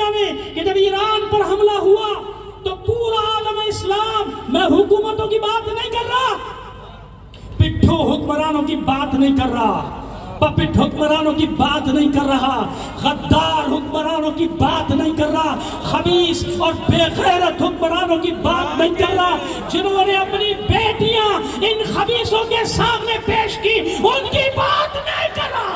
دنیا نے کہ جب ایران پر حملہ ہوا تو پورا عالم اسلام، میں حکومتوں کی بات نہیں کر رہا، پٹھو حکمرانوں کی بات نہیں کر رہا، پپٹ حکمرانوں کی بات نہیں کر رہا، غدار حکمرانوں کی بات نہیں کر رہا، خبیث اور بے غیرت حکمرانوں کی بات نہیں کر رہا، جنہوں نے اپنی بیٹیاں ان خبیثوں کے سامنے پیش کی، ان کی بات نہیں کر رہا۔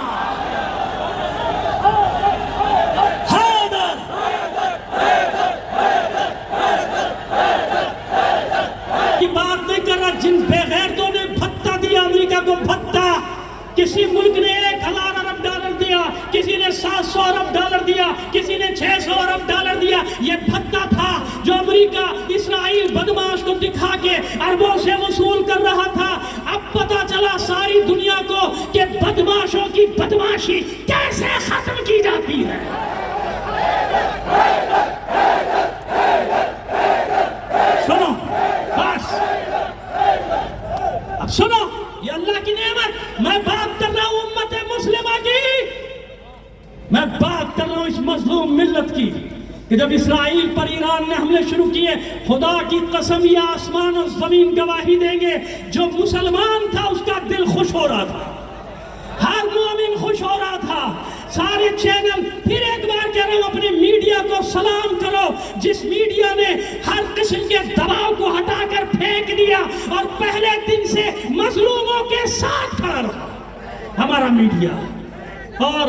کی بات نہیں کر رہا، جن بے غیرتوں نے بھتہ دیا امریکہ کو، بھتہ، کسی ملک نے 1000 ارب ڈالر دیا، کسی نے 700 ارب ڈالر دیا، کسی نے 600 ارب ڈالر دیا، یہ بھتہ تھا جو امریکہ اسرائیل بدماش کو دکھا کے اربوں سے وصول کر رہا تھا۔ اب پتہ چلا ساری دنیا کو کہ بدماشوں کی بدماشی کیسے ختم کی جاتی ہے۔ سنو بس، اب سنو، یہ اللہ کی نعمت، میں بات کر رہا ہوں امت مسلمہ کی، میں بات کر رہا ہوں اس مظلوم ملت کی، کہ جب اسرائیل پر ایران نے حملے شروع کیے، خدا کی قسم یہ آسمان اور زمین گواہی دیں گے، جو مسلمان تھا اس کا دل خوش ہو رہا تھا، ہر مومن خوش ہو رہا تھا۔ سارے چینل، پھر ایک بار کہہ رہا ہوں، اپنے میڈیا کو سلام کرو جس میڈیا نے ہر قسم کے دباؤ کو ہٹا کر پھینک دیا اور پہلے دن سے مظلوموں کے ساتھ کھڑا رہا، ہمارا میڈیا۔ اور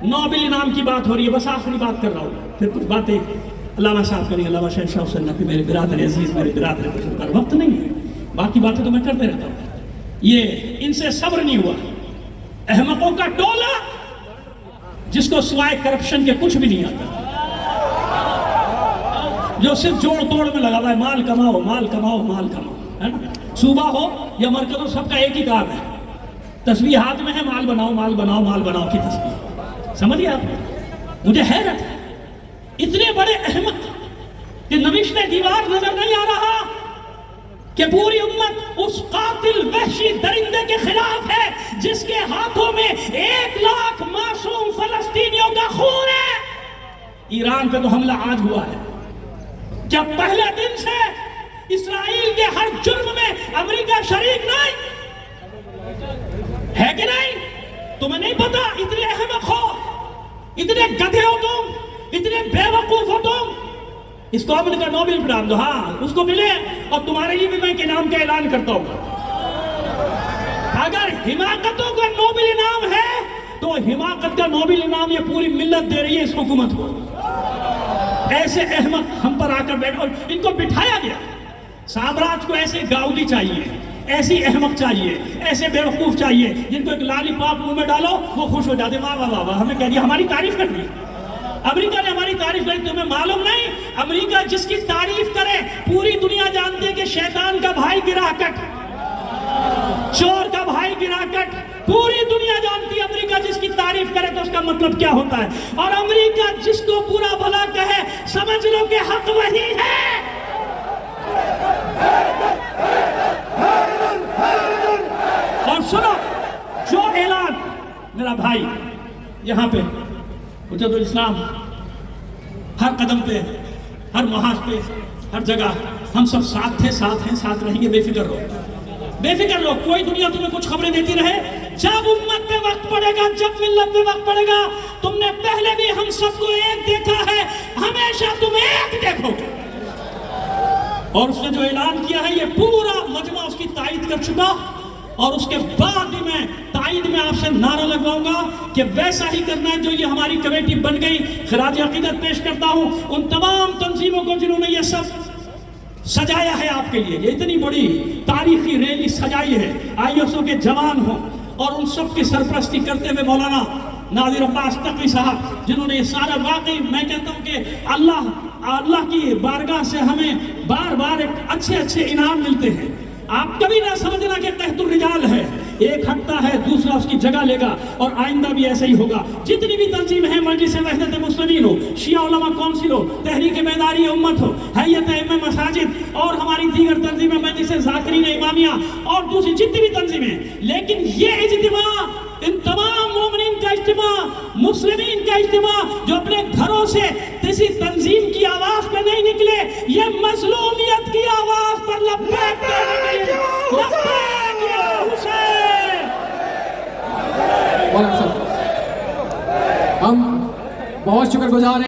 نوبل انعام کی بات ہو رہی ہے، بس آخری بات کر رہا ہوں، پھر کچھ باتیں علامہ صاحب کریں گے، علامہ شاہ حسین نقوی، میرے برادر عزیز، میرے برادر بزرگ، وقت نہیں ہے، باقی باتیں تو میں کرتے رہتا ہوں۔ یہ ان سے صبر نہیں ہوا، احمقوں کا ٹولہ جس کو سوائے کرپشن کے کچھ بھی نہیں آتا، جو صرف جوڑ توڑ میں لگا ہوا ہے، مال کماؤ مال کماؤ مال کماؤ، ہے نا؟ صوبہ ہو یا مرکز ہو، سب کا ایک ہی کام ہے، تسبیح ہاتھ میں ہے، مال بناؤ مال بناؤ مال بناؤ کی تسبیح، سمجھئے آپ؟ مجھے حیرت ہے، اتنے بڑے احمق کہ نوشتہ دیوار نظر نہیں آ رہا کہ پوری امت اس قاتل وحشی درندے کے خلاف ہے جس کے ہاتھوں میں 1 لاکھ معصوم فلسطینیوں کا خون ہے۔ ایران پہ تو حملہ آج ہوا ہے، کیا پہلے دن سے اسرائیل کے ہر جرم میں امریکہ شریک نہیں ہے کہ نہیں؟ تمہیں نہیں پتا؟ اتنے احمق ہو، اتنے گدھے ہو تم، اتنے بے وقوف ہو تم، اس کو امن کا نوبل انعام دو، ہاں اس کو ملے، اور تمہارے لیے بھی میں ایک انعام کا اعلان کرتا ہوں، اگر حماقتوں کا نوبل انعام ہے تو حماقت کا نوبل انعام یہ پوری ملت دے رہی ہے اس حکومت کو۔ ایسے احمق ہم پر آ کر بیٹھو، ان کو بٹھایا گیا، سامراج کو ایسے گاؤلی چاہیے، ایسی احمق چاہیے، ایسے بے وقوف چاہیے جن کو ایک لالی پاپ منہ میں ڈالو وہ خوش ہو جاتے، واہ واہ واہ، ہمیں کہہ دیا، ہماری تعریف کر دی، امریکہ نے ہماری تعریف کری۔ تمہیں معلوم نہیں، امریکہ جس کی تعریف کرے پوری دنیا جانتے ہیں کہ شیطان کا بھائی گرا کٹ، چور کا بھائی گرا کٹ، پوری دنیا جانتی ہے امریکہ جس کی تعریف کرے تو اس کا مطلب کیا ہوتا ہے، اور امریکہ جس کو برا بھلا کہے سمجھ لو کہ حق وہی ہے۔ اور سنو، جو اعلان میرا بھائی یہاں پہ حجت الاسلام ہر قدم پہ، ہر محاذ پہ، ہر جگہ ہم سب ساتھ تھے، ساتھ ہیں، ساتھ رہیں گے، بے فکر رہو، بے فکر رہو، کوئی دنیا تمہیں کچھ خبریں دیتی رہے، جب امت پہ وقت پڑے گا، جب ملت پہ وقت پڑے گا، تم نے پہلے بھی ہم سب کو ایک دیکھا ہے، ہمیشہ تم ایک دیکھو گے۔ اور اس نے جو اعلان کیا ہے یہ پورا مجمع اس کی تائید کر چکا، اور اس کے بعد بھی میں تائید میں آپ سے نعرہ لگواؤں گا کہ ویسا ہی کرنا ہے جو یہ ہماری کمیٹی بن گئی۔ خراج عقیدت پیش کرتا ہوں ان تمام تنظیموں کو جنہوں نے یہ سب سجایا ہے آپ کے لیے، یہ اتنی بڑی تاریخی ریلی سجائی ہے، ISO کے جوان ہوں، اور ان سب کی سرپرستی کرتے ہوئے مولانا ناظر عباس تقوی صاحب جنہوں نے یہ سارا، واقعی میں کہتا ہوں کہ اللہ کی بارگاہ سے ہمیں بار بار ایک اچھے اچھے انعام ملتے ہیں۔ آپ کبھی نہ سمجھنا کہ تحت الرجال ہے، ایک ہٹتا ہے دوسرا اس کی جگہ لے گا، اور آئندہ بھی ایسا ہی ہوگا۔ جتنی بھی تنظیم ہے، مجلس وحدت مسلمین ہو، شیعہ علماء کونسل ہو، تحریک بیداری امت ہو، حیت ائمہ مساجد، اور ہماری دیگر تنظیمیں، مجلس ذاکرین امامیہ اور دوسری جتنی بھی تنظیمیں، لیکن یہ اجتماع، ان تمام مومنین کا اجتماع، مسلمین کا اجتماع جو اپنے گھروں سے کسی تنظیم کی آواز پہ نہیں نکلے، یہ مظلومیت کی آواز پر لبیک کہنے کے لیے، لبیک یا حسین۔ ہم بہت شکر گزار ہیں۔